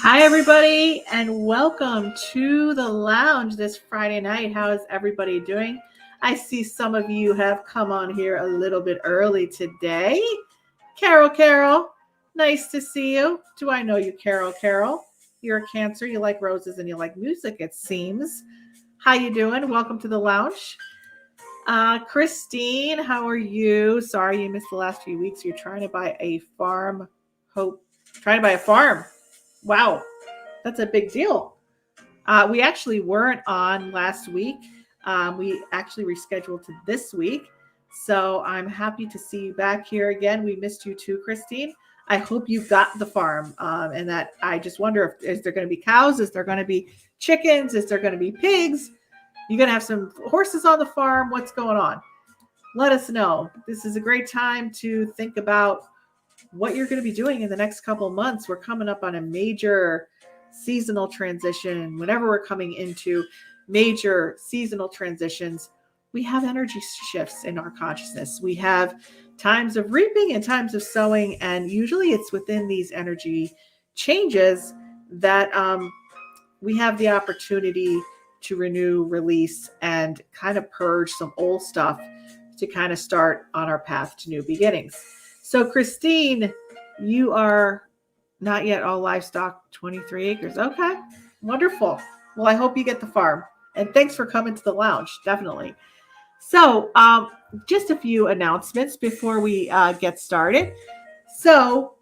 Hi, everybody, and welcome to the lounge this Friday night. How is everybody doing? I see some of you have come on here a little bit early today. Carol, nice to see you. Do I know you, Carol? You're a Cancer. You like roses and you like music, it seems. How you doing? Welcome to the lounge. Christine, how are you? Sorry you missed the last few weeks. You're trying to buy a farm. Trying to buy a farm. Wow, that's a big deal. We actually weren't on last week. We actually rescheduled to this week. So I'm happy to see you back here again. We missed you too, Christine. I hope you got the farm. And that I just wonder is there going to be cows? Is there going to be chickens? Is there going to be pigs? You're going to have some horses on the farm? What's going on? Let us know. This is a great time to think about what you're going to be doing in the next couple of months. We're coming up on a major seasonal transition. Whenever we're coming into major seasonal transitions, we have energy shifts in our consciousness. We have times of reaping and times of sowing, and usually it's within these energy changes that we have the opportunity to renew, release, and kind of purge some old stuff to kind of start on our path to new beginnings. So Christine, you are not yet all livestock, 23 acres. Okay, wonderful. Well, I hope you get the farm. And thanks for coming to the lounge, definitely. So just a few announcements before we get started. So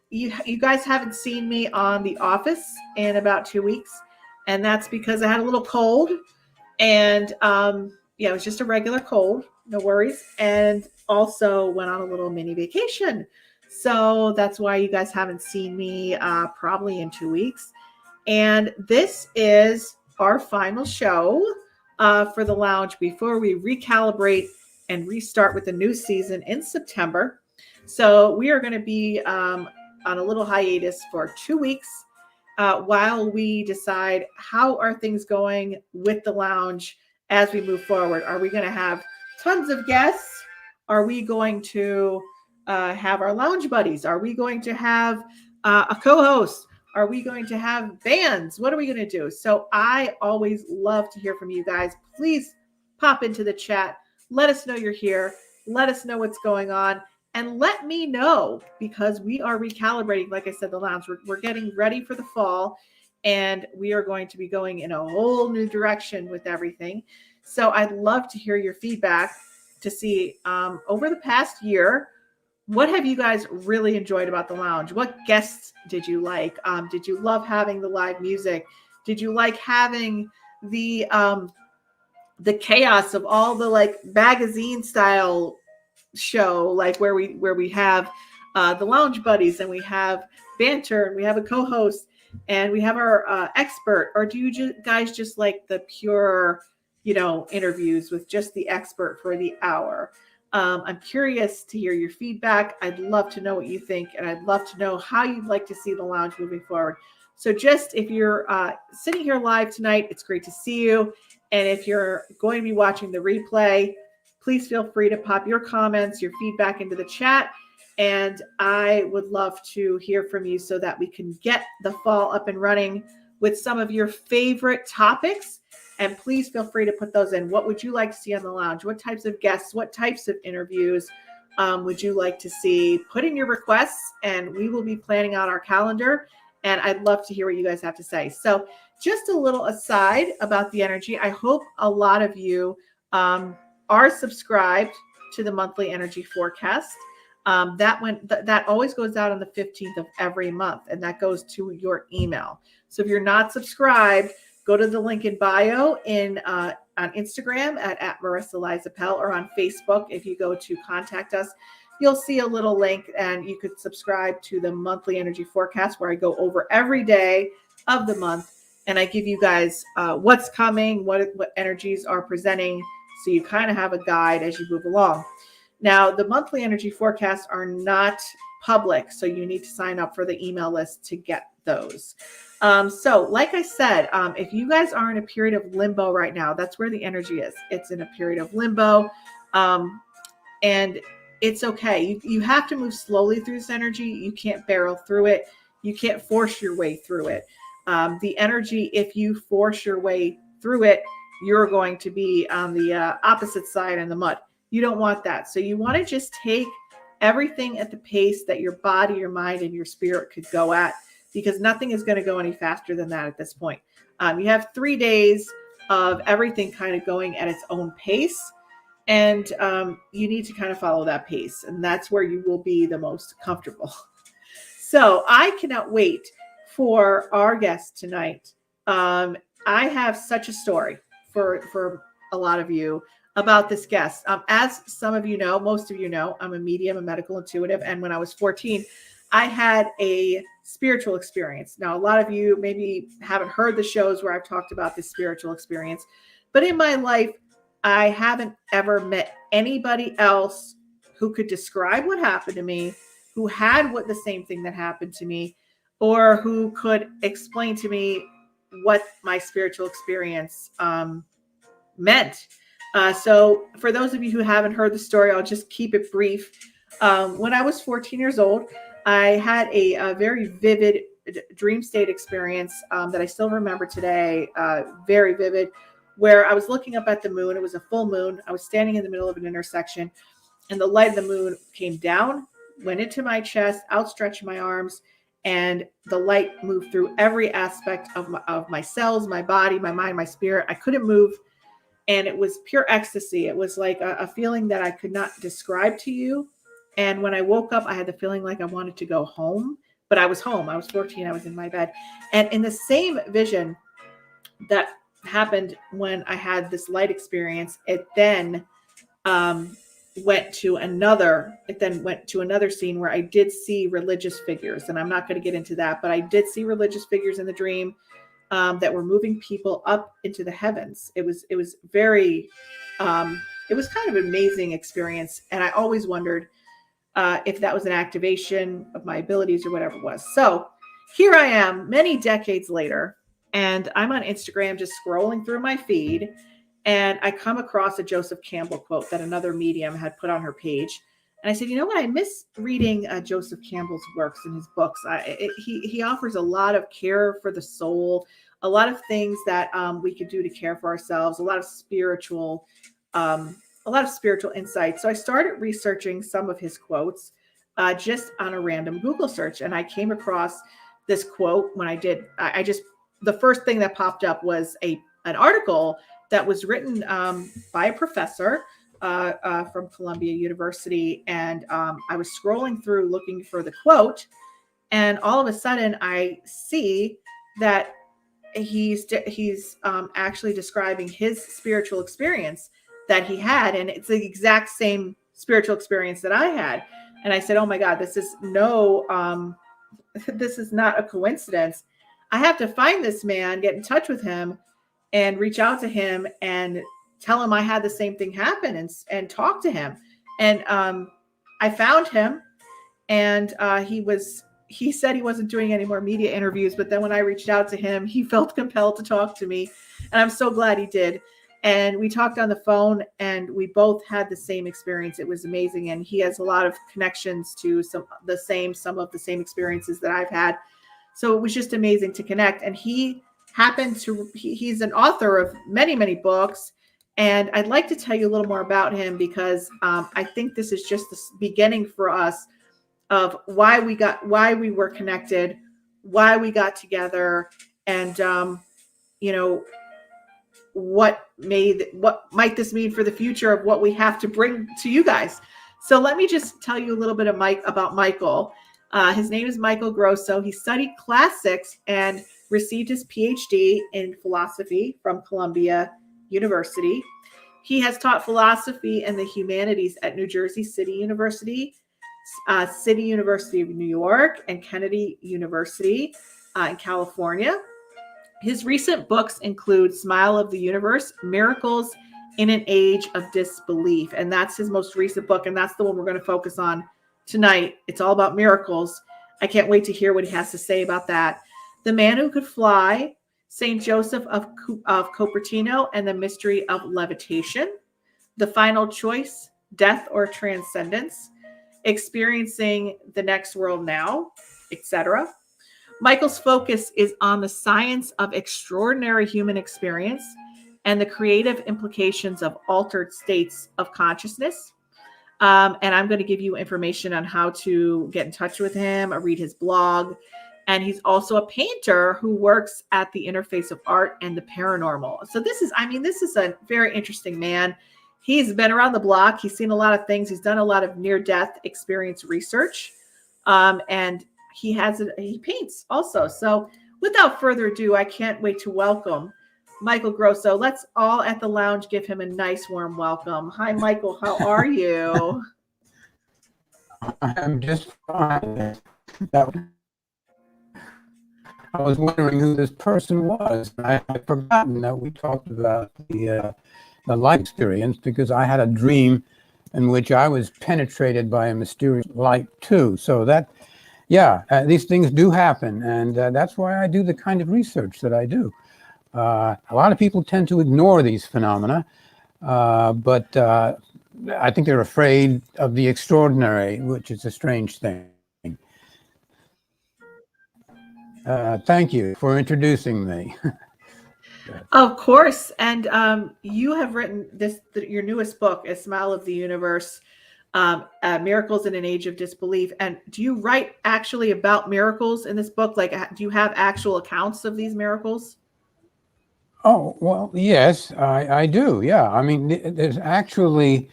you guys haven't seen me on The Office in about 2 weeks. And that's because I had a little cold. And it was just a regular cold. No worries. And also went on a little mini vacation. So that's why you guys haven't seen me probably in 2 weeks. And this is our final show for the lounge before we recalibrate and restart with the new season in September. So we are going to be on a little hiatus for 2 weeks while we decide how are things going with the lounge as we move forward. Are we going to have tons of guests? Are we going to have our lounge buddies? Are we going to have a co-host? Are we going to have bands? What are we going to do? So I always love to hear from you guys. Please pop into the chat. Let us know you're here. Let us know what's going on. And let me know, because we are recalibrating, like I said, the lounge. We're getting ready for the fall, and we are going to be going in a whole new direction with everything. So I'd love to hear your feedback to see over the past year, what have you guys really enjoyed about the lounge? What guests did you like? Did you love having the live music? Did you like having the chaos of all the like magazine style show, like where we have the lounge buddies and we have banter and we have a co-host and we have our expert? Or do you guys just like the pure, interviews with just the expert for the hour? I'm curious to hear your feedback. I'd love to know what you think, and I'd love to know how you'd like to see the lounge moving forward. So just if you're sitting here live tonight, it's great to see you. And if you're going to be watching the replay, please feel free to pop your comments, your feedback into the chat. And I would love to hear from you so that we can get the fall up and running with some of your favorite topics. And please feel free to put those in. What would you like to see on the lounge? What types of guests? What types of interviews would you like to see? Put in your requests, and we will be planning out our calendar. And I'd love to hear what you guys have to say. So just a little aside about the energy. I hope a lot of you are subscribed to the monthly energy forecast. That always goes out on the 15th of every month, and that goes to your email. So if you're not subscribed, go to the link in bio on Instagram at Marisa Liza Pell, or on Facebook. If you go to contact us, you'll see a little link, and you could subscribe to the monthly energy forecast, where I go over every day of the month, and I give you guys what's coming, what energies are presenting, so you kind of have a guide as you move along. Now, the monthly energy forecasts are not public, so you need to sign up for the email list to get those. So like I said, if you guys are in a period of limbo right now, that's where the energy is. It's in a period of limbo. And it's okay. You have to move slowly through this energy. You can't barrel through it. You can't force your way through it. The energy, if you force your way through it, you're going to be on the opposite side in the mud. You don't want that. So you want to just take everything at the pace that your body, your mind, and your spirit could go at, because nothing is going to go any faster than that at this point. You have 3 days of everything kind of going at its own pace, and you need to kind of follow that pace, and that's where you will be the most comfortable. So I cannot wait for our guest tonight. I have such a story for a lot of you about this guest. As some of you know, most of you know, I'm a medium, a medical intuitive, and when I was 14, I had a spiritual experience. Now, a lot of you maybe haven't heard the shows where I've talked about this spiritual experience, but in my life, I haven't ever met anybody else who could describe what happened to me, who had the same thing that happened to me, or who could explain to me what my spiritual experience meant. So for those of you who haven't heard the story, I'll just keep it brief. When I was 14 years old, I had a very vivid dream state experience that I still remember today, very vivid, where I was looking up at the moon. It was a full moon. I was standing in the middle of an intersection, and the light of the moon came down, went into my chest, outstretched my arms, and the light moved through every aspect of my cells, my body, my mind, my spirit. I couldn't move, and it was pure ecstasy. It was like a feeling that I could not describe to you. And when I woke up, I had the feeling like I wanted to go home, but I was home. I was 14. I was in my bed. And in the same vision that happened when I had this light experience, it then went to another scene where I did see religious figures. And I'm not going to get into that, but I did see religious figures in the dream that were moving people up into the heavens. It was very, it was kind of an amazing experience. And I always wondered if that was an activation of my abilities or whatever it was. So here I am many decades later, and I'm on Instagram just scrolling through my feed, and I come across a Joseph Campbell quote that another medium had put on her page. And I said, you know what? I miss reading Joseph Campbell's works and his books. He offers a lot of care for the soul, a lot of things that we could do to care for ourselves, a lot of spiritual insights. So I started researching some of his quotes just on a random Google search. And I came across this quote when I did, the first thing that popped up was an article that was written by a professor from Columbia University. And I was scrolling through looking for the quote. And all of a sudden I see that he's actually describing his spiritual experience that he had. And it's the exact same spiritual experience that I had. And I said, oh my God, this is not a coincidence. I have to find this man, get in touch with him, and reach out to him and tell him I had the same thing happen and talk to him. And I found him, and he said he wasn't doing any more media interviews, but then when I reached out to him, he felt compelled to talk to me. And I'm so glad he did. And we talked on the phone, and we both had the same experience. It was amazing. And he has a lot of connections to some of the same experiences that I've had. So it was just amazing to connect. And he's an author of many, many books. And I'd like to tell you a little more about him, because I think this is just the beginning for us of why we were connected, why we got together, and what might this mean for the future of what we have to bring to you guys. So let me just tell you a little bit about Michael. His name is Michael Grosso. He studied classics and received his Ph.D. in philosophy from Columbia University. He has taught philosophy and the humanities at New Jersey City University, City University of New York, and Kennedy University in California. His recent books include Smile of the Universe, Miracles in an Age of Disbelief. And that's his most recent book. And that's the one we're going to focus on tonight. It's all about miracles. I can't wait to hear what he has to say about that. The Man Who Could Fly, St. Joseph of Copertino, and the Mystery of Levitation. The Final Choice, Death or Transcendence, Experiencing the Next World Now, etc. Michael's focus is on the science of extraordinary human experience and the creative implications of altered states of consciousness. And I'm going to give you information on how to get in touch with him, or read his blog. And he's also a painter who works at the interface of art and the paranormal. So this is a very interesting man. He's been around the block. He's seen a lot of things. He's done a lot of near-death experience research. And he paints also. So without further ado, I can't wait to welcome Michael Grosso. Let's all at the lounge give him a nice warm welcome. Hi, Michael. How are you? I'm just fine. I was wondering who this person was. I had forgotten that we talked about the light experience, because I had a dream in which I was penetrated by a mysterious light too. So that, these things do happen, and that's why I do the kind of research that I do. A lot of people tend to ignore these phenomena, but I think they're afraid of the extraordinary, which is a strange thing. Thank you for introducing me. Of course. And you have written your newest book, A Smile of the Universe, Miracles in an Age of Disbelief. And do you write actually about miracles in this book? Like, do you have actual accounts of these miracles? Oh, well, yes, I do. Yeah. I mean, there's actually,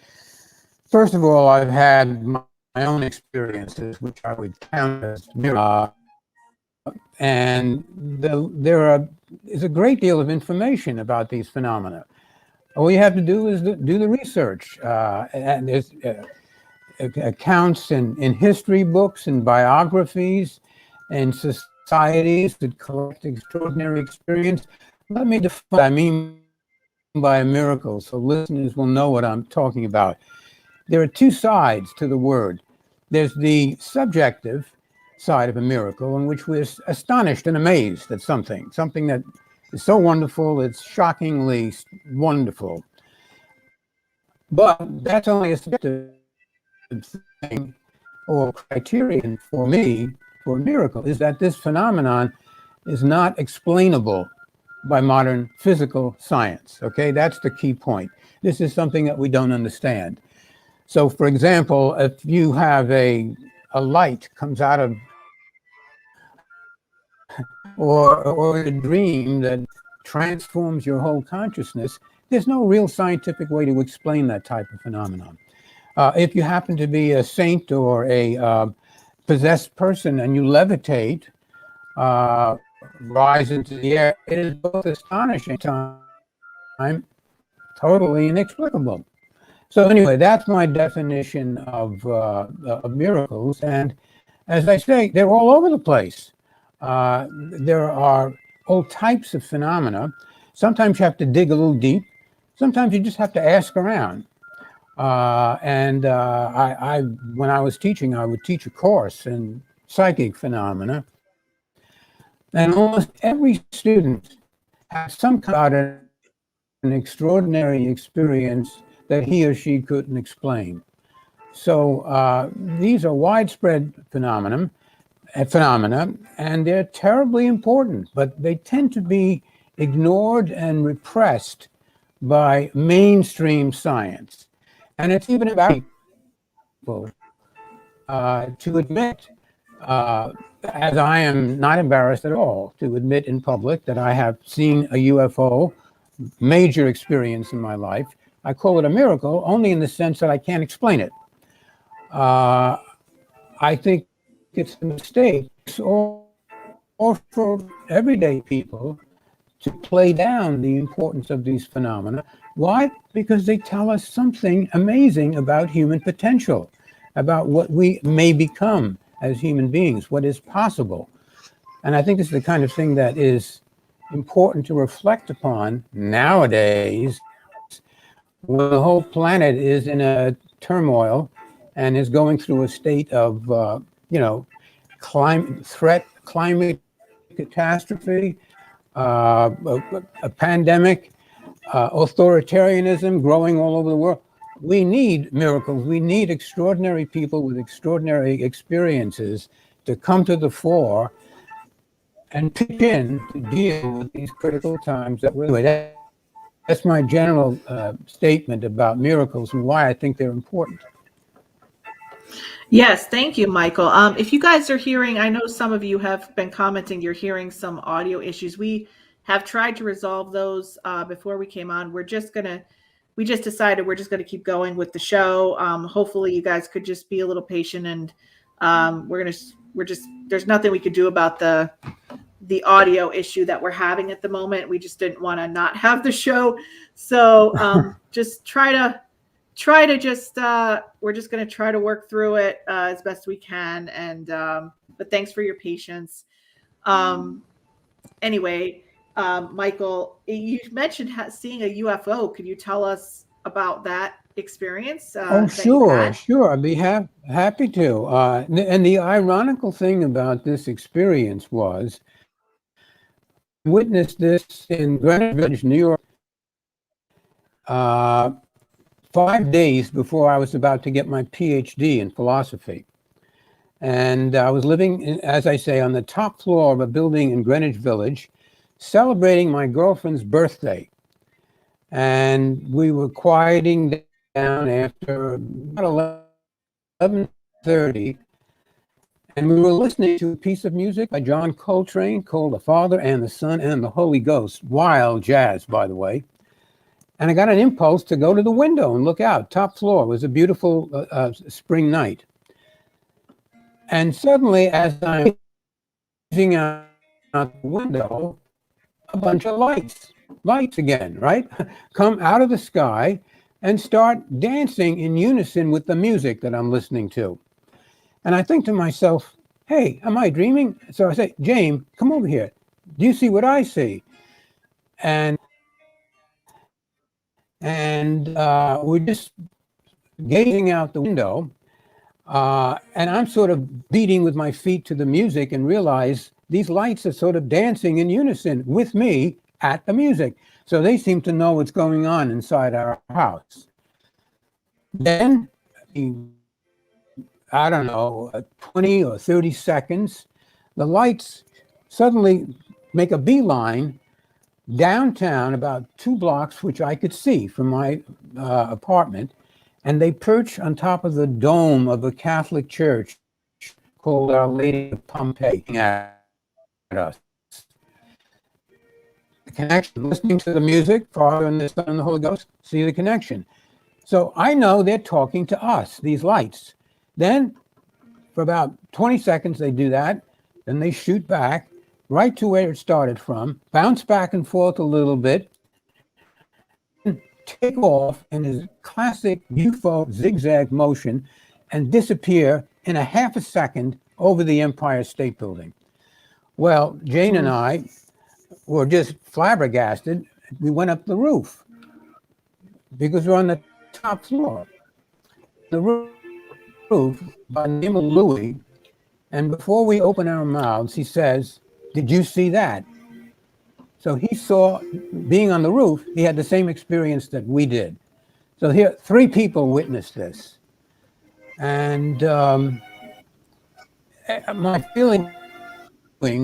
first of all, I've had my own experiences, which I would count as miracles. And there is a great deal of information about these phenomena. All you have to do is do the research. And there's accounts in history books and biographies and societies that collect extraordinary experience. Let me define what I mean by a miracle, so listeners will know what I'm talking about. There are two sides to the word. There's the subjective side of a miracle, in which we're astonished and amazed at something that is so wonderful, it's shockingly wonderful. But that's only a subjective thing, or criterion for me for a miracle, is that this phenomenon is not explainable by modern physical science. Okay, that's the key point. This is something that we don't understand. So, for example, if you have a light comes out of, or a dream that transforms your whole consciousness, there's no real scientific way to explain that type of phenomenon. If you happen to be a saint or a possessed person and you levitate, rise into the air, it is both astonishing and totally inexplicable. So anyway, that's my definition of miracles. And as I say, they're all over the place. There are all types of phenomena. Sometimes you have to dig a little deep. Sometimes you just have to ask around. When I was teaching, I would teach a course in psychic phenomena. And almost every student has some kind of an extraordinary experience that he or she couldn't explain. So these are widespread phenomena, and they're terribly important, but they tend to be ignored and repressed by mainstream science. And it's even about people to admit, as I am not embarrassed at all to admit in public that I have seen a UFO, major experience in my life. I call it a miracle only in the sense that I can't explain it. I think it's a mistake or for everyday people to play down the importance of these phenomena. Why? Because they tell us something amazing about human potential, about what we may become as human beings, what is possible. And I think this is the kind of thing that is important to reflect upon nowadays, when the whole planet is in a turmoil and is going through a state of, climate catastrophe, a pandemic, authoritarianism growing all over the world. We need miracles. We need extraordinary people with extraordinary experiences to come to the fore and pitch in to deal with these critical times that we're in. That's my general statement about miracles and why I think they're important. Yes, thank you, Michael. If you guys are hearing, I know some of you have been commenting, you're hearing some audio issues. We have tried to resolve those before we came on. We just decided we're just gonna keep going with the show. Hopefully, you guys could just be a little patient, and we're just there's nothing we could do about the audio issue that we're having at the moment. We just didn't want to not have the show, so just try to just we're just going to try to work through it as best we can, and but thanks for your patience. Anyway, Michael, you mentioned seeing a UFO. Could you tell us about that experience Oh, that you sure, had? sure. I'd be happy to. And the ironical thing about this experience was I witnessed this in Greenwich Village, New York, uh, 5 days before I was about to get my Ph.D. in philosophy. And I was living, as I say, on the top floor of a building in Greenwich Village, celebrating my girlfriend's birthday. And we were quieting down after about 11:30, and we were listening to a piece of music by John Coltrane called The Father and the Son and the Holy Ghost. Wild jazz, by the way. And I got an impulse to go to the window and look out. Top floor. It was a beautiful spring night. And suddenly, as I'm gazing out the window, a bunch of lights again, right? Come out of the sky and start dancing in unison with the music that I'm listening to. And I think to myself, hey, am I dreaming? So I say, James, come over here. Do you see what I see? And we're just gazing out the window. And I'm sort of beating with my feet to the music and realize these lights are sort of dancing in unison with me at the music. So they seem to know what's going on inside our house. Then, I don't know, 20 or 30 seconds, the lights suddenly make a beeline downtown about 2 blocks, which I could see from my apartment, and they perch on top of the dome of a Catholic church called Our Lady of Pompeii at us. The connection, listening to the music, Father and the Son and the Holy Ghost, see the connection. So I know they're talking to us, these lights. Then for about 20 seconds, they do that. Then they shoot back right to where it started from, bounce back and forth a little bit, take off in his classic UFO zigzag motion and disappear in a half a second over the Empire State Building. Well, Jane and I were just flabbergasted. We went up the roof because we're on the top floor. The roof by the name of Louunggeeee, and before we open our mouths, he says, "Did you see that?" So he saw, being on the roof, he had the same experience that we did. So here, 3 people witnessed this. And my feeling, we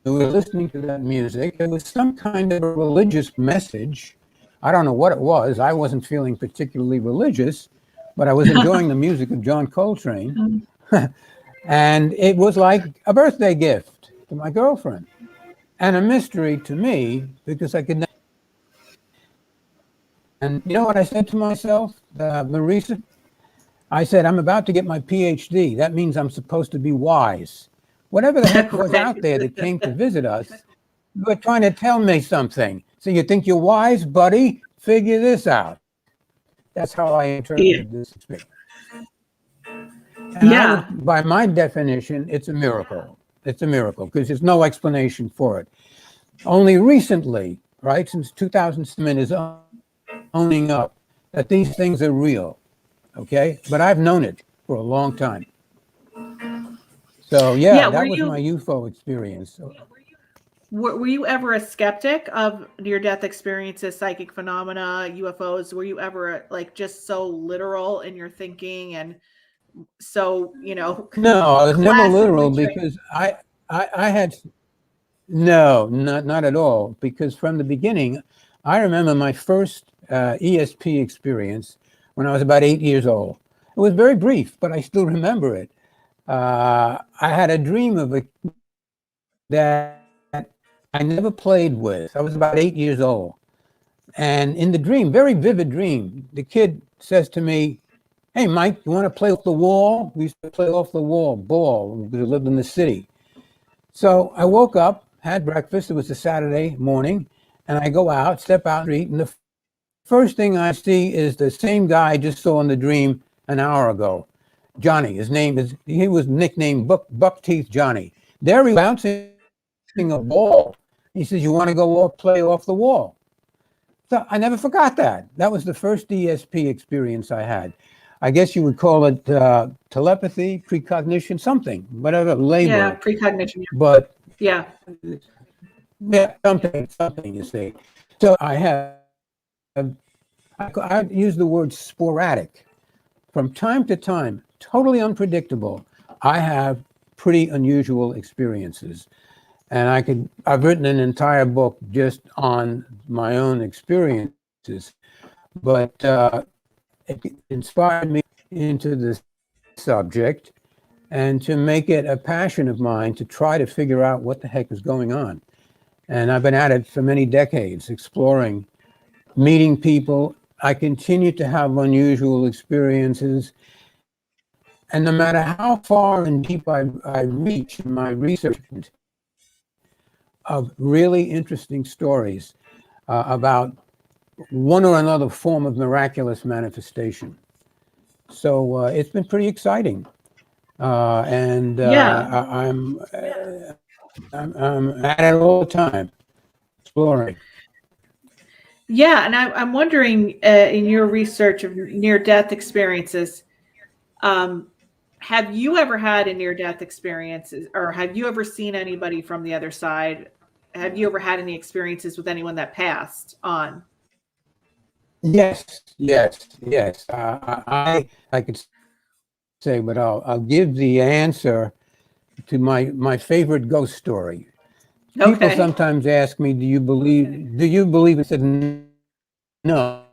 were listening to that music, it was some kind of a religious message. I don't know what it was. I wasn't feeling particularly religious, but I was enjoying the music of John Coltrane. And it was like a birthday gift to my girlfriend. And a mystery to me, because I could never. And you know what I said to myself, Marisa? I said, I'm about to get my PhD. That means I'm supposed to be wise. Whatever the heck was out there that came to visit us, you were trying to tell me something. So you think you're wise, buddy? Figure this out. That's how I interpreted this experience. And I would, by my definition, it's a miracle. It's a miracle because there's no explanation for it. Only recently, right, since 2007 is owning up that these things are real, okay? But I've known it for a long time. So yeah, that was my UFO experience. So, were you ever a skeptic of near-death experiences, psychic phenomena, UFOs? Were you ever like just so literal in your thinking and so, no, I was never literal because I had No, not at all. Because from the beginning, I remember my first ESP experience when I was about 8 years old. It was very brief, but I still remember it. I had a dream of a that I never played with. I was about 8 years old. And in the dream, very vivid dream, the kid says to me, "Hey, Mike, you want to play off the wall?" We used to play off the wall, ball. We lived in the city. So I woke up, had breakfast. It was a Saturday morning. And I go out, step out the street. And the first thing I see is the same guy I just saw in the dream an hour ago. Johnny. He was nicknamed Buck Teeth Johnny. There he was bouncing a ball. He says, "You want to go play off the wall?" So I never forgot that. That was the first ESP experience I had. I guess you would call it telepathy, precognition, something, whatever Yeah, label. precognition. But Yeah. yeah, something, you see. So I use the word sporadic. From time to time, totally unpredictable, I have pretty unusual experiences. And I've written an entire book just on my own experiences, but it inspired me into this subject and to make it a passion of mine to try to figure out what the heck is going on. And I've been at it for many decades, exploring, meeting people. I continue to have unusual experiences. And no matter how far and deep I reach in my research of really interesting stories about one or another form of miraculous manifestation. So it's been pretty exciting. And Yeah. I'm at it all the time, exploring. Yeah. And I'm wondering, in your research of near death experiences, um, have you ever had a near death experience, or have you ever seen anybody from the other side? Have you ever had any experiences with anyone that passed on? Yes. I could say, but I'll give the answer to my favorite ghost story. People Okay. sometimes ask me, Do you believe?" I said, "No.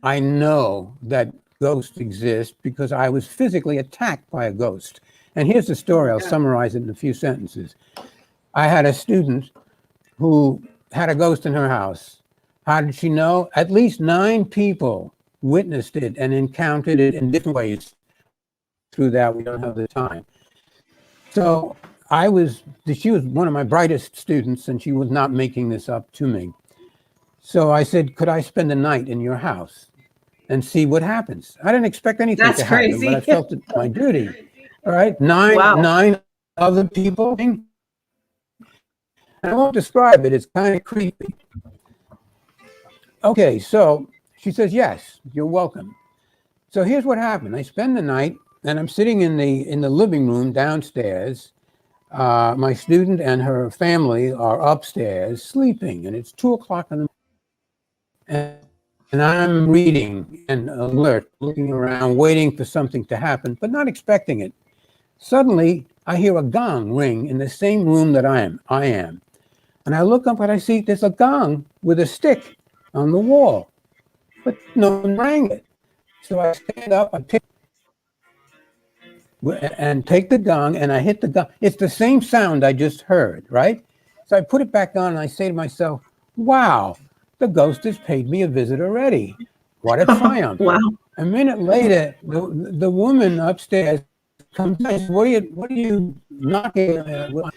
I know that ghosts exist because I was physically attacked by a ghost." And here's the Oh story. my I'll God. summarize it in a few sentences. I had a student who had a ghost in her house. How did she know? At least 9 people witnessed it and encountered it in different ways. Through that, we don't have the time. So she was one of my brightest students, and she was not making this up to me. So I said, "Could I spend the night in your house and see what happens?" I didn't expect anything That's to happen, but I crazy. felt it my duty. All right, Wow. nine other people, and I won't describe it. It's kind of creepy. Okay, so she says, "Yes, you're welcome." So here's what happened. I spend the night, and I'm sitting in the living room downstairs. My student and her family are upstairs sleeping, and it's 2 o'clock in the morning. And I'm reading and alert, looking around, waiting for something to happen, but not expecting it. Suddenly, I hear a gong ring in the same room that I am. And I look up and I see there's a gong with a stick on the wall, but no one rang it. So I stand up, and take the gong, and I hit the gong. It's the same sound I just heard, right? So I put it back on, and I say to myself, "Wow, the ghost has paid me a visit already. What a triumph." Wow. A minute later, the woman upstairs comes in. Says, what are you knocking?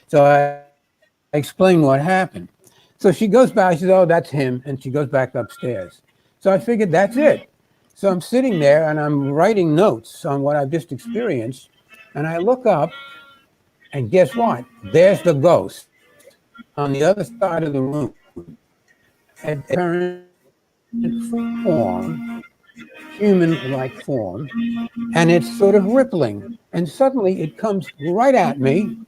So I explain what happened. So she goes back. She says, "Oh, that's him," and she goes back upstairs. So I figured that's it. So I'm sitting there and I'm writing notes on what I've just experienced. And I look up, and guess what? There's the ghost on the other side of the room, at current form, human-like form, and it's sort of rippling. And suddenly it comes right at me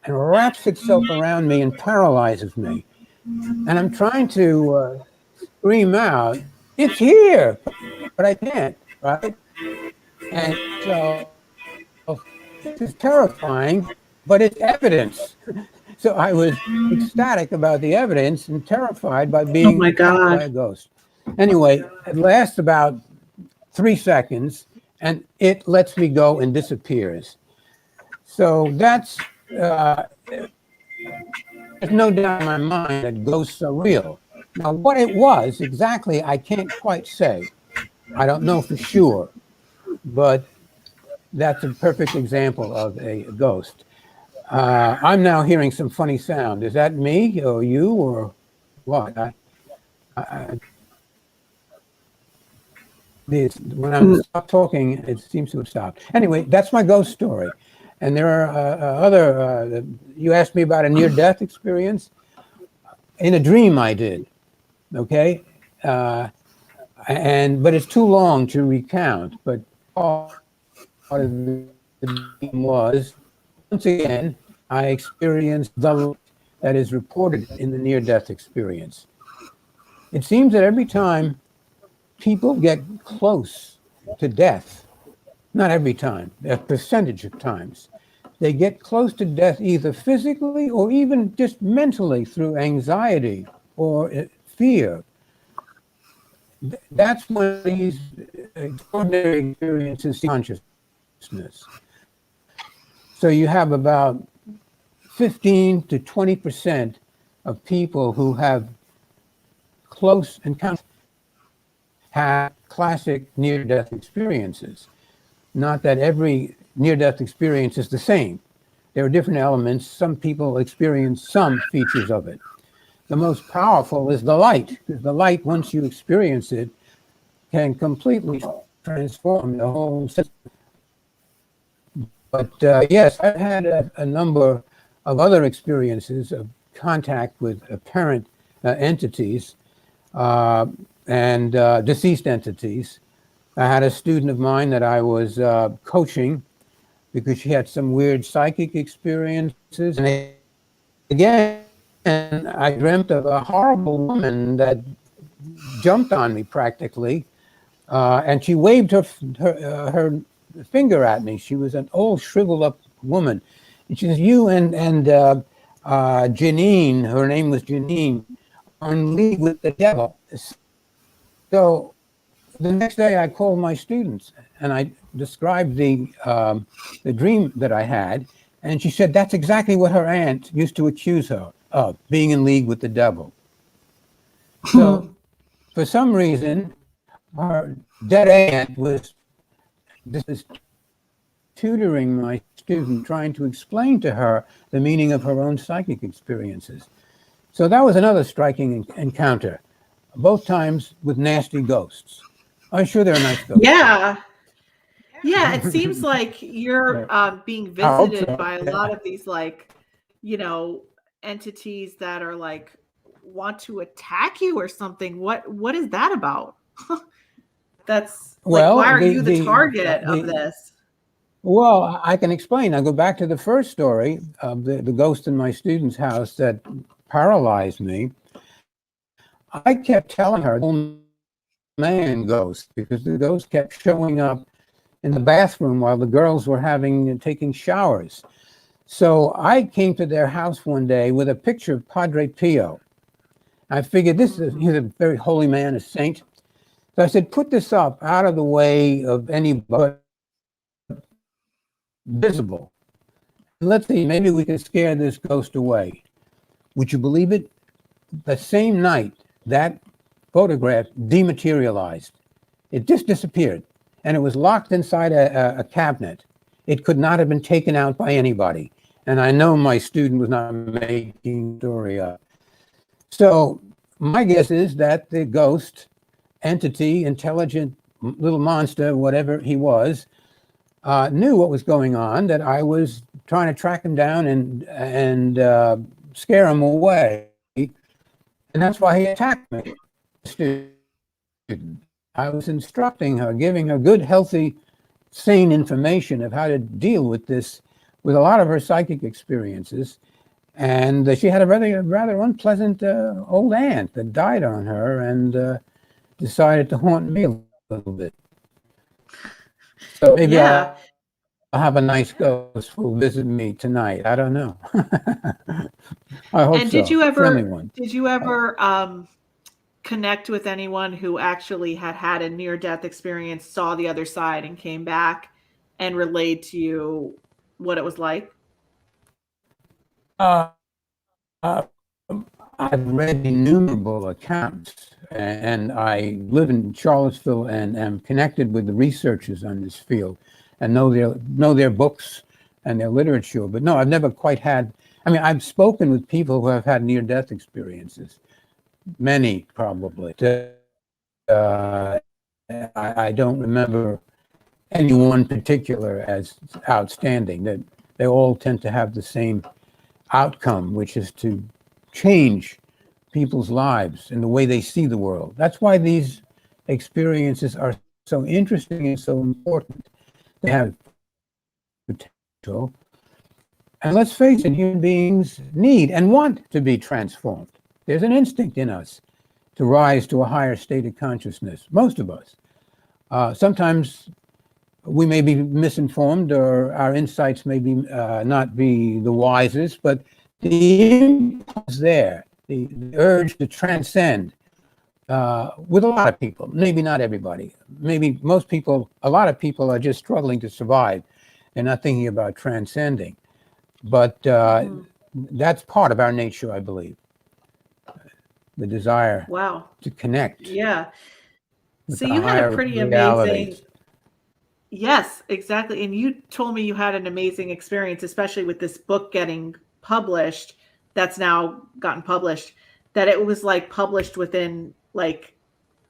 and wraps itself around me and paralyzes me. And I'm trying to scream out, "It's here!" But I can't, right? And so this is terrifying, but it's evidence. So I was ecstatic about the evidence and terrified by Oh being my attacked by God. a ghost. Anyway, it lasts about 3 seconds, and it lets me go and disappears. So that's, there's no doubt in my mind that ghosts are real. Now, what it was exactly, I can't quite say. I don't know for sure, but that's a perfect example of a ghost. I'm now hearing some funny sound. Is that me or you or what? When I'm stopped talking, it seems to have stopped. Anyway, that's my ghost story. And there are other, you asked me about a near-death experience. In a dream I did, okay? But it's too long to recount. But part of the dream was, once again, I experienced the light that is reported in the near-death experience. It seems that every time people get close to death, not every time, a percentage of times, they get close to death either physically or even just mentally through anxiety or fear. That's when these extraordinary experiences consciousness. So you have about 15 to 20% of people who have close encounters have classic near-death experiences. Not that every near-death experience is the same. There are different elements. Some people experience some features of it. The most powerful is the light, because the light, once you experience it, can completely transform the whole system. But yes, I've had a number of other experiences of contact with apparent entities and deceased entities. I had a student of mine that I was coaching because she had some weird psychic experiences. And again, I dreamt of a horrible woman that jumped on me practically, and she waved her finger at me. She was an old, shriveled up woman, and she says, "You and Janine, her name was Janine, are in league with the devil." So the next day, I called my students and I described the dream that I had, and she said that's exactly what her aunt used to accuse her of, being in league with the devil. So, for some reason, her dead aunt was this tutoring my student, trying to explain to her the meaning of her own psychic experiences. So that was another striking encounter, both times with nasty ghosts. I'm sure they're nice ghosts. Yeah. Yeah, it seems like you're being I hope visited so. by a lot of these, like, you know, entities that are like want to attack you or something. What is that about? That's like, why Well, are you the target of this? well, I can explain. I go back to the first story of the ghost in my student's house that paralyzed me. I kept telling her, "Old man ghost," because the ghost kept showing up in the bathroom while the girls were taking showers. So I came to their house one day with a picture of Padre Pio. I figured he's a very holy man, a saint. So I said, put this up out of the way of any but visible. Let's see, maybe we can scare this ghost away. Would you believe it? The same night, that photograph dematerialized. It just disappeared, and it was locked inside a cabinet. It could not have been taken out by anybody. And I know my student was not making the story up. So my guess is that the ghost, entity, intelligent little monster, whatever he was, knew what was going on, that I was trying to track him down and scare him away. And that's why he attacked me. I was instructing her, giving her good, healthy, sane information of how to deal with this, with a lot of her psychic experiences. And she had a rather unpleasant old aunt that died on her and decided to haunt me a little bit. So maybe Yeah. have a nice ghost who will visit me tonight. I don't know. I hope And so. Friendly one. did you ever connect with anyone who actually had a near death experience, saw the other side, and came back and relayed to you what it was like? Uh, uh, I've read innumerable accounts, and I live in Charlottesville and am connected with the researchers on this field, and know their books and their literature. But no, I've never quite had. I mean, I've spoken with people who have had near-death experiences, many probably. Uh, I don't remember any one particular as outstanding. That they all tend to have the same outcome, which is to change people's lives and the way they see the world. That's why these experiences are so interesting and so important. They have potential. And let's face it, human beings need and want to be transformed. There's an instinct in us to rise to a higher state of consciousness, most of us. Sometimes we may be misinformed or our insights may be not be the wisest, but the impulse is there, the urge to transcend with a lot of people, maybe not everybody. Maybe most people, a lot of people are just struggling to survive and not thinking about transcending. But that's part of our nature, I believe, the desire Wow. to connect Yeah. with So the you had a higher pretty amazing, realities. yes, exactly. And you told me you had an amazing experience, especially with this book getting published, that's now gotten published, that it was like published within like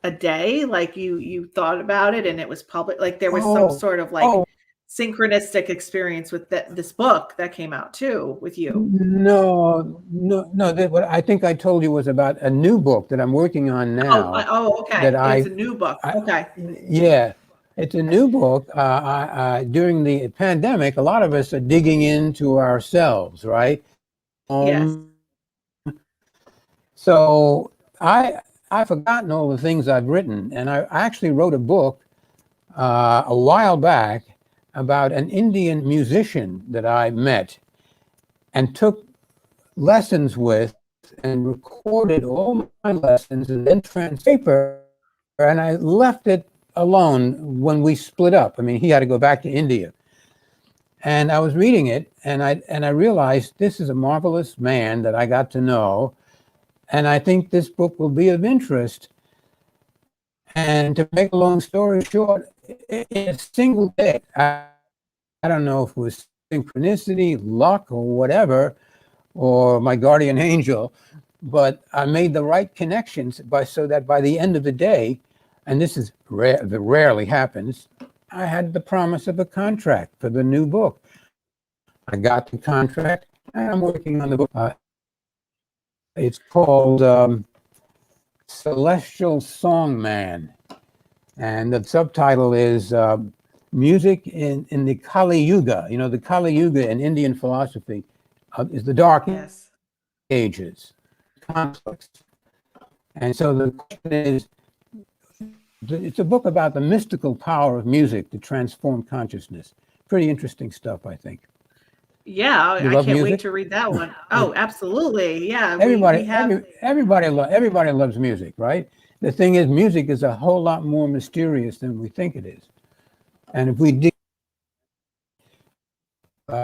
a day, like you thought about it and it was public, like there was some Oh, sort of like oh, synchronistic experience with this book that came out too with you. no, no, no. What I think I told you was about a new book that I'm working on now. Okay. That It's a new book. I Okay. yeah, it's a new book. During the pandemic, a lot of us are digging into ourselves, right? Yes. So I've forgotten all the things I've written, and I actually wrote a book a while back about an Indian musician that I met and took lessons with and recorded all my lessons and then paper, and I left it alone when we split up. I mean, he had to go back to India. And I was reading it and I realized this is a marvelous man that I got to know. And I think this book will be of interest. And to make a long story short, in a single day, I don't know if it was synchronicity, luck, or whatever, or my guardian angel, but I made the right connections so that by the end of the day, and this is that rarely happens, I had the promise of a contract for the new book. I got the contract, and I'm working on the book. It's called Celestial Songman, and the subtitle is Music in the Kali Yuga. You know, the Kali Yuga in Indian philosophy is the Dark Yes. Ages, conflicts. And so the question is, it's a book about the mystical power of music to transform consciousness. Pretty interesting stuff, I think. Yeah, You I love can't wait music? to read that one. Oh, absolutely. Yeah, Everybody, we have. everybody loves music, right? The thing is, music is a whole lot more mysterious than we think it is. And if we dig,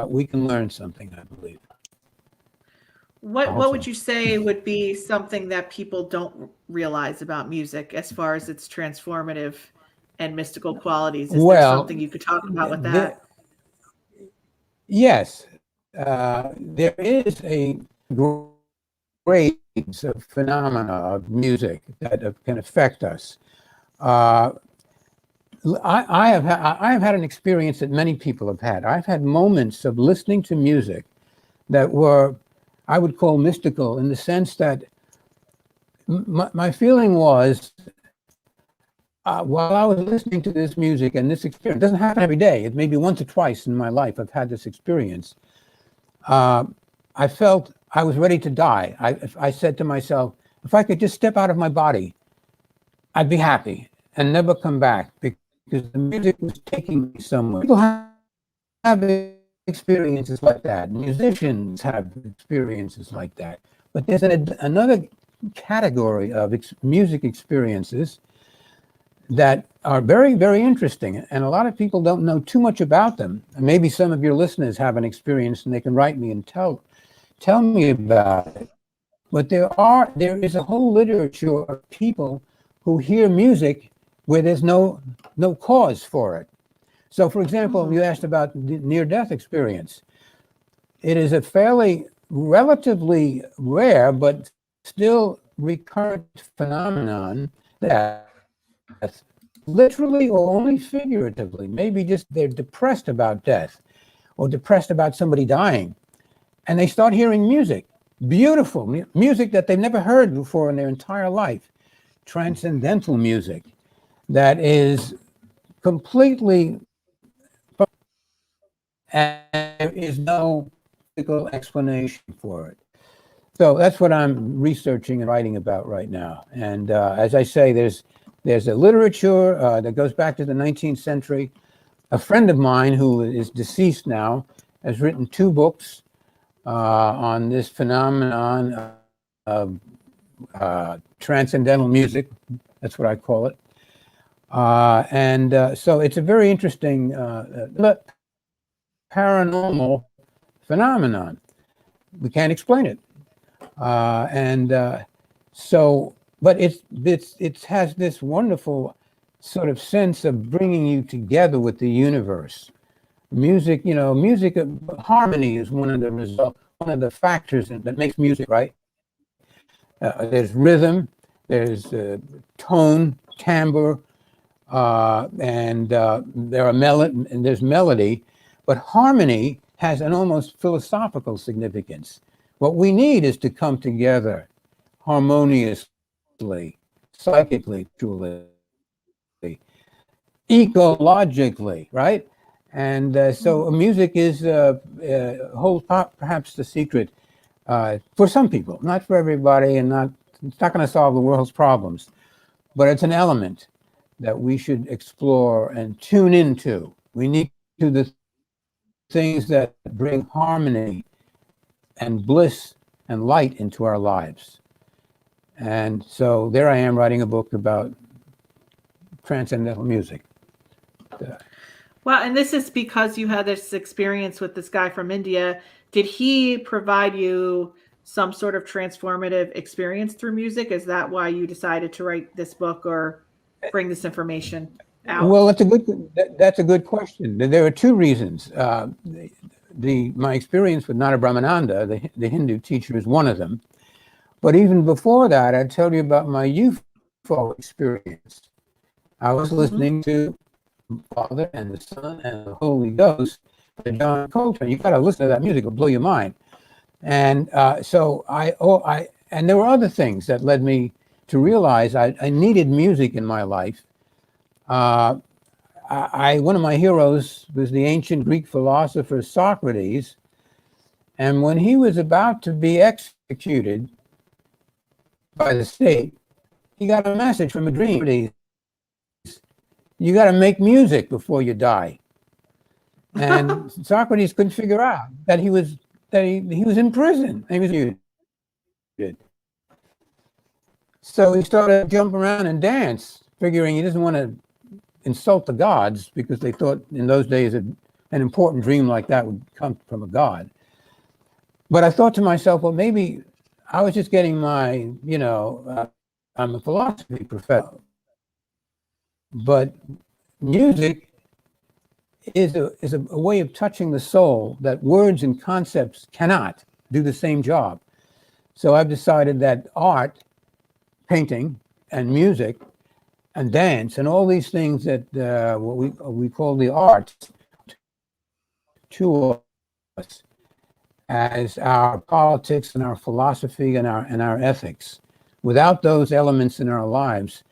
we can learn something, I believe. What would Also, you say would be something that people don't realize about music as far as its transformative and mystical qualities? Is there well, something you could talk about with the, that? yes, there is a grades of phenomena of music that can affect us. Uh, I have had an experience that many people have had. I've had moments of listening to music that were, I would call mystical, in the sense that my feeling was, while I was listening to this music and this experience, it doesn't happen every day. It may be once or twice in my life I've had this experience. I felt I was ready to die. I said to myself, if I could just step out of my body, I'd be happy and never come back because the music was taking me somewhere. People have experiences like that. Musicians have experiences like that. But there's another category of music experiences that are very, very interesting. And a lot of people don't know too much about them. And maybe some of your listeners have an experience and they can write me and tell me about it. But there is a whole literature of people who hear music where there's no cause for it. So, for example, you asked about the near-death experience. It is a fairly relatively rare but still recurrent phenomenon that literally or only figuratively, maybe just they're depressed about death or depressed about somebody dying, and they start hearing music, beautiful music that they've never heard before in their entire life, transcendental music that is completely, and there is no physical explanation for it. So that's what I'm researching and writing about right now. And as I say, there's a literature that goes back to the 19th century. A friend of mine who is deceased now has written 2 books on this phenomenon of transcendental music. That's what I call it. So it's a very interesting paranormal phenomenon. We can't explain it. But it has this wonderful sort of sense of bringing you together with the universe. Music, harmony is one of the factors that makes music, right? There's rhythm, there's tone, timbre, and there's melody, but harmony has an almost philosophical significance. What we need is to come together harmoniously, psychically, truly, ecologically, right? And so music holds perhaps the secret for some people, not for everybody, and it's not going to solve the world's problems, but it's an element that we should explore and tune into. We need to the things that bring harmony and bliss and light into our lives. And so there I am writing a book about transcendental music. Well, and this is because you had this experience with this guy from India. Did he provide you some sort of transformative experience through music? Is that why you decided to write this book or bring this information out? Well, that's a good question. There are 2 reasons. My experience with Nada Brahmananda, the Hindu teacher, is one of them. But even before that, I'd tell you about my UFO experience. I was listening to Father and the Son and the Holy Ghost by John Coltrane. You got to listen to that music; it'll blow your mind. And so and there were other things that led me to realize I needed music in my life. One of my heroes was the ancient Greek philosopher Socrates, and when he was about to be executed by the state, he got a message from a dream. You got to make music before you die. And Socrates couldn't figure out that he was in prison. He was muted. So he started to jump around and dance, figuring he doesn't want to insult the gods, because they thought in those days that an important dream like that would come from a god. But I thought to myself, well, maybe I was just getting my, I'm a philosophy professor, but music is a way of touching the soul that words and concepts cannot do the same job. So I've decided that art, painting, and music, and dance, and all these things that what we call the arts, to us as our politics and our philosophy and our ethics. Without those elements in our lives,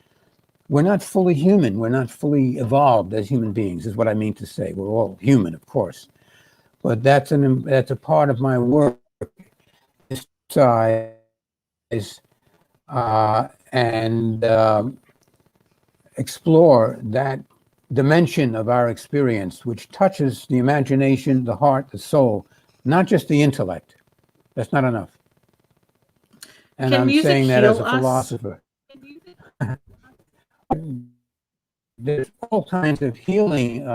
we're not fully human. We're not fully evolved as human beings, is what I mean to say. We're all human, of course, but that's a part of my work. And explore that dimension of our experience, which touches the imagination, the heart, the soul, not just the intellect. That's not enough. And Can I'm music saying that as heal a us? philosopher. There's all kinds of healing,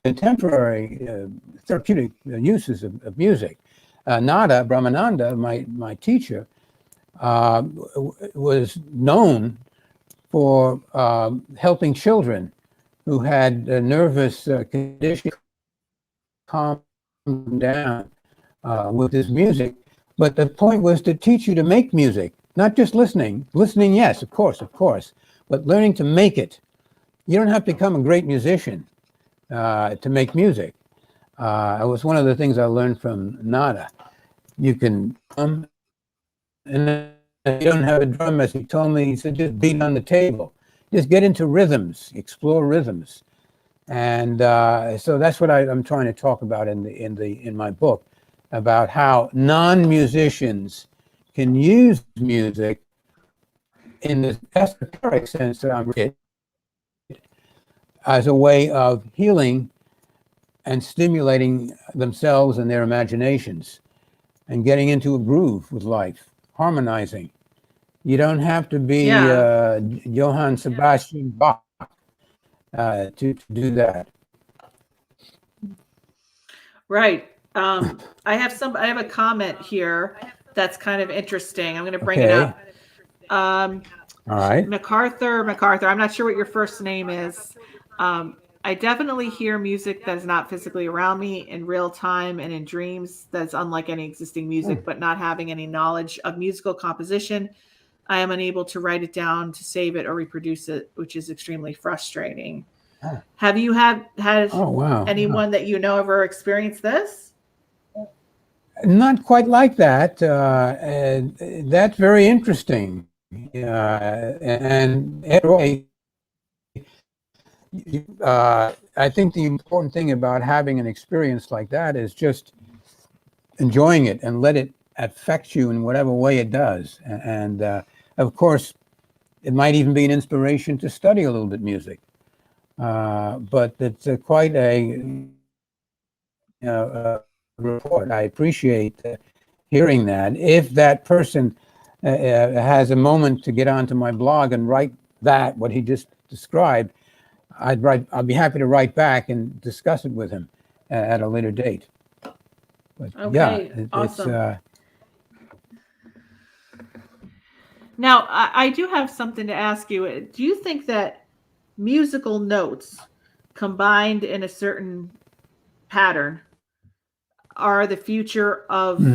contemporary therapeutic uses of music. Nada Brahmananda, my teacher, was known for helping children who had nervous conditions calm down with his music. But the point was to teach you to make music, not just listening. Listening, yes, of course, but learning to make it. You don't have to become a great musician to make music. It was one of the things I learned from Nada. You can and if you don't have a drum, as he told me, he said, just beat on the table. Just get into rhythms, explore rhythms. And so that's what I'm trying to talk about in my book, about how non-musicians can use music in the esoteric sense that I'm reading as a way of healing and stimulating themselves and their imaginations and getting into a groove with life, harmonizing. You don't have to be Johann Sebastian Bach to do that. Right. I have a comment here that's kind of interesting. I'm going to bring it Okay. up. Um, All right. MacArthur, I'm not sure what your first name is. I definitely hear music that is not physically around me in real time and in dreams that's unlike any existing music, but not having any knowledge of musical composition. I am unable to write it down to save it or reproduce it, which is extremely frustrating. Have you had Oh, wow. anyone that you know ever experienced this? Not quite like that. That's very interesting. And anyway, I think the important thing about having an experience like that is just enjoying it and let it affect you in whatever way it does. And of course, it might even be an inspiration to study a little bit music. But it's quite a report. I appreciate hearing that. If that person has a moment to get onto my blog and write what he just described, I'd be happy to write back and discuss it with him at a later date. But Okay, awesome. Now, I do have something to ask you. Do you think that musical notes combined in a certain pattern are the future of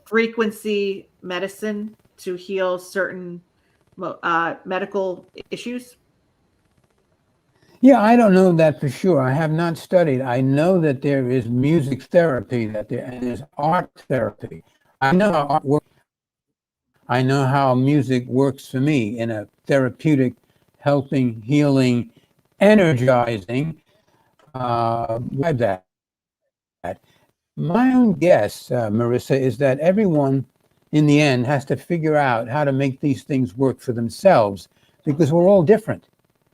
frequency medicine to heal certain medical issues? Yeah, I don't know that for sure. I have not studied. I know that there is music therapy, and there's art therapy. I know how art works. I know how music works for me in a therapeutic, helping, healing, energizing that. My own guess, Marisa, is that everyone in the end has to figure out how to make these things work for themselves because we're all different,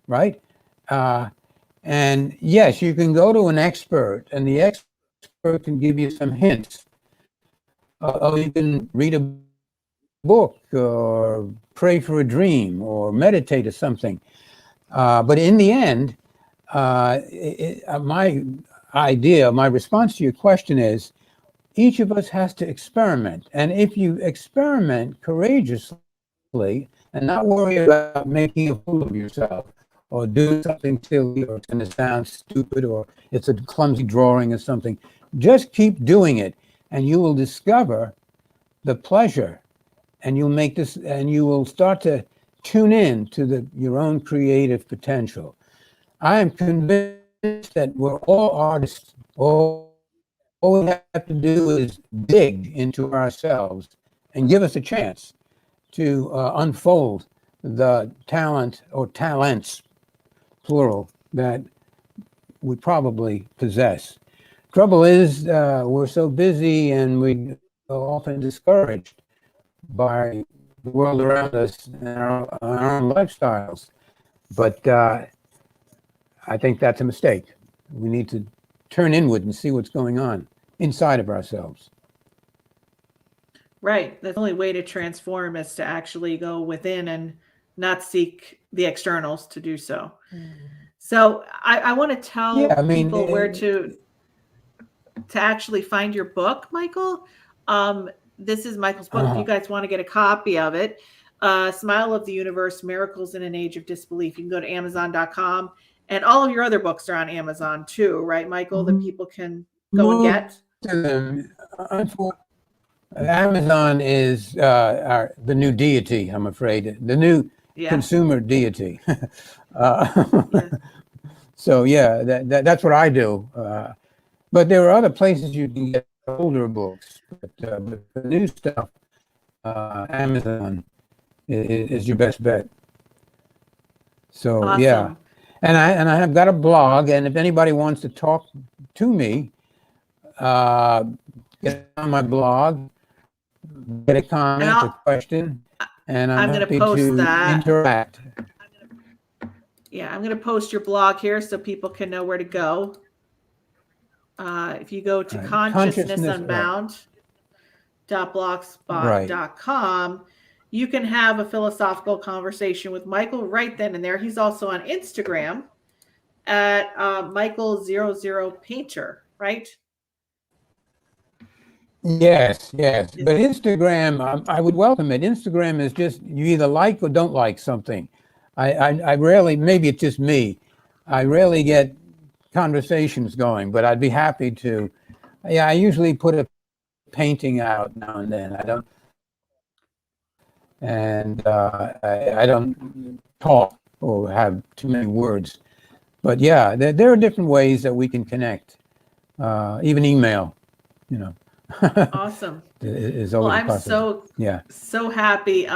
right? And yes, you can go to an expert and the expert can give you some hints. Oh, you can read a book or pray for a dream or meditate or something. But in the end, my response to your question is each of us has to experiment. And if you experiment courageously and not worry about making a fool of yourself or doing something silly or it's going to sound stupid or it's a clumsy drawing or something, just keep doing it and you will discover the pleasure and you will start to tune in to your own creative potential. I am convinced that we're all artists. All we have to do is dig into ourselves and give us a chance to unfold the talent or talents, plural, that we probably possess. Trouble is, we're so busy and we often discouraged by the world around us and our own lifestyles. But I think that's a mistake. We need to turn inward and see what's going on inside of ourselves. Right. The only way to transform is to actually go within and not seek the externals to do so. So I want to tell Yeah, I mean, people where to actually find your book, Michael. This is Michael's book. If you guys want to get a copy of it, Smile of the Universe, Miracles in an Age of Disbelief, you can go to Amazon.com. And all of your other books are on Amazon too, right, Michael, that people can go and get? Amazon is the new deity, I'm afraid, the new consumer deity. So yeah, that's what I do. But there are other places you can get older books. But the new stuff, Amazon is your best bet. So Awesome. yeah, and I have got a blog, and if anybody wants to talk to me, get on my blog, get a comment, a question, and I'm happy to interact. Yeah, I'm going to post your blog here so people can know where to go. If you go to consciousnessunbound.blogspot.com, you can have a philosophical conversation with Michael right then and there. He's also on Instagram at Michael00Painter, right? Yes. But Instagram, I would welcome it. Instagram is just, you either like or don't like something. I rarely, maybe it's just me, I rarely get conversations going, but I'd be happy to. Yeah, I usually put a painting out now and then. I don't talk or have too many words. But yeah, there are different ways that we can connect. Even email, Awesome. is always possible. I'm so happy.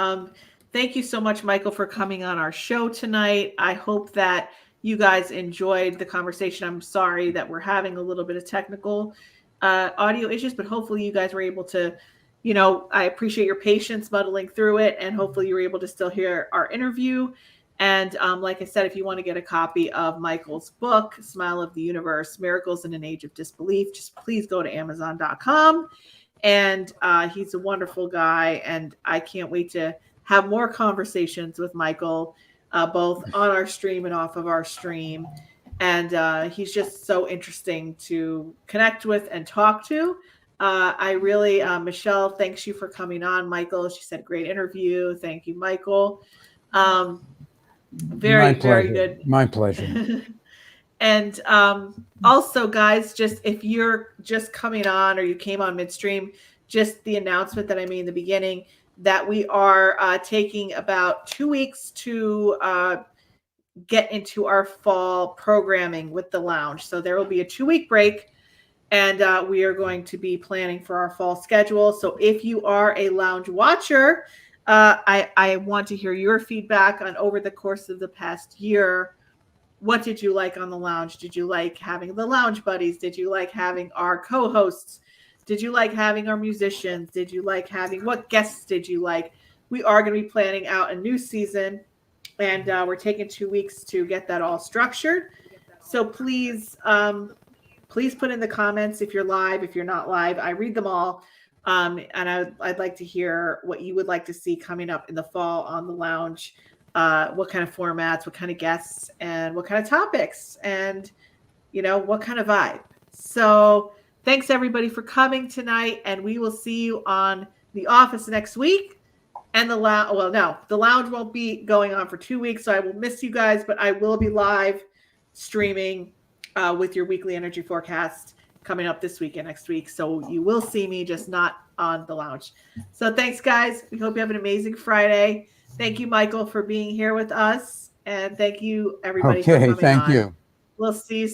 Thank you so much, Michael, for coming on our show tonight. I hope that you guys enjoyed the conversation. I'm sorry that we're having a little bit of technical audio issues, but hopefully you guys were able to, I appreciate your patience muddling through it, and hopefully you were able to still hear our interview. And like I said, if you want to get a copy of Michael's book, Smile of the Universe, Miracles in an Age of Disbelief, just please go to Amazon.com. And he's a wonderful guy, and I can't wait to have more conversations with Michael, both on our stream and off of our stream. And he's just so interesting to connect with and talk to. I really, Michelle, thanks you for coming on, Michael. She said, great interview. Thank you, Michael. Very good. My pleasure. And also, guys, just if you're just coming on or you came on midstream, just the announcement that I made in the beginning that we are taking about 2 weeks to get into our fall programming with the lounge. So there will be a 2-week break, and we are going to be planning for our fall schedule. So if you are a lounge watcher, I want to hear your feedback on over the course of the past year. What did you like on the lounge? Did you like having the lounge buddies? Did you like having our co-hosts? Did you like having our musicians? Did you like having, what guests did you like? We are going to be planning out a new season, and we're taking 2 weeks to get that all structured. So please put in the comments if you're live, if you're not live. I read them all. And I'd like to hear what you would like to see coming up in the fall on the lounge. What kind of formats, what kind of guests, and what kind of topics, and what kind of vibe. So thanks everybody for coming tonight, and we will see you on The Office next week. And the lounge won't be going on for 2 weeks, so I will miss you guys, but I will be live streaming with your weekly energy forecast coming up this week and next week. So you will see me, just not on the lounge. So thanks, guys. We hope you have an amazing Friday. Thank you, Michael, for being here with us. And thank you, everybody, for coming on. Thank you. We'll see you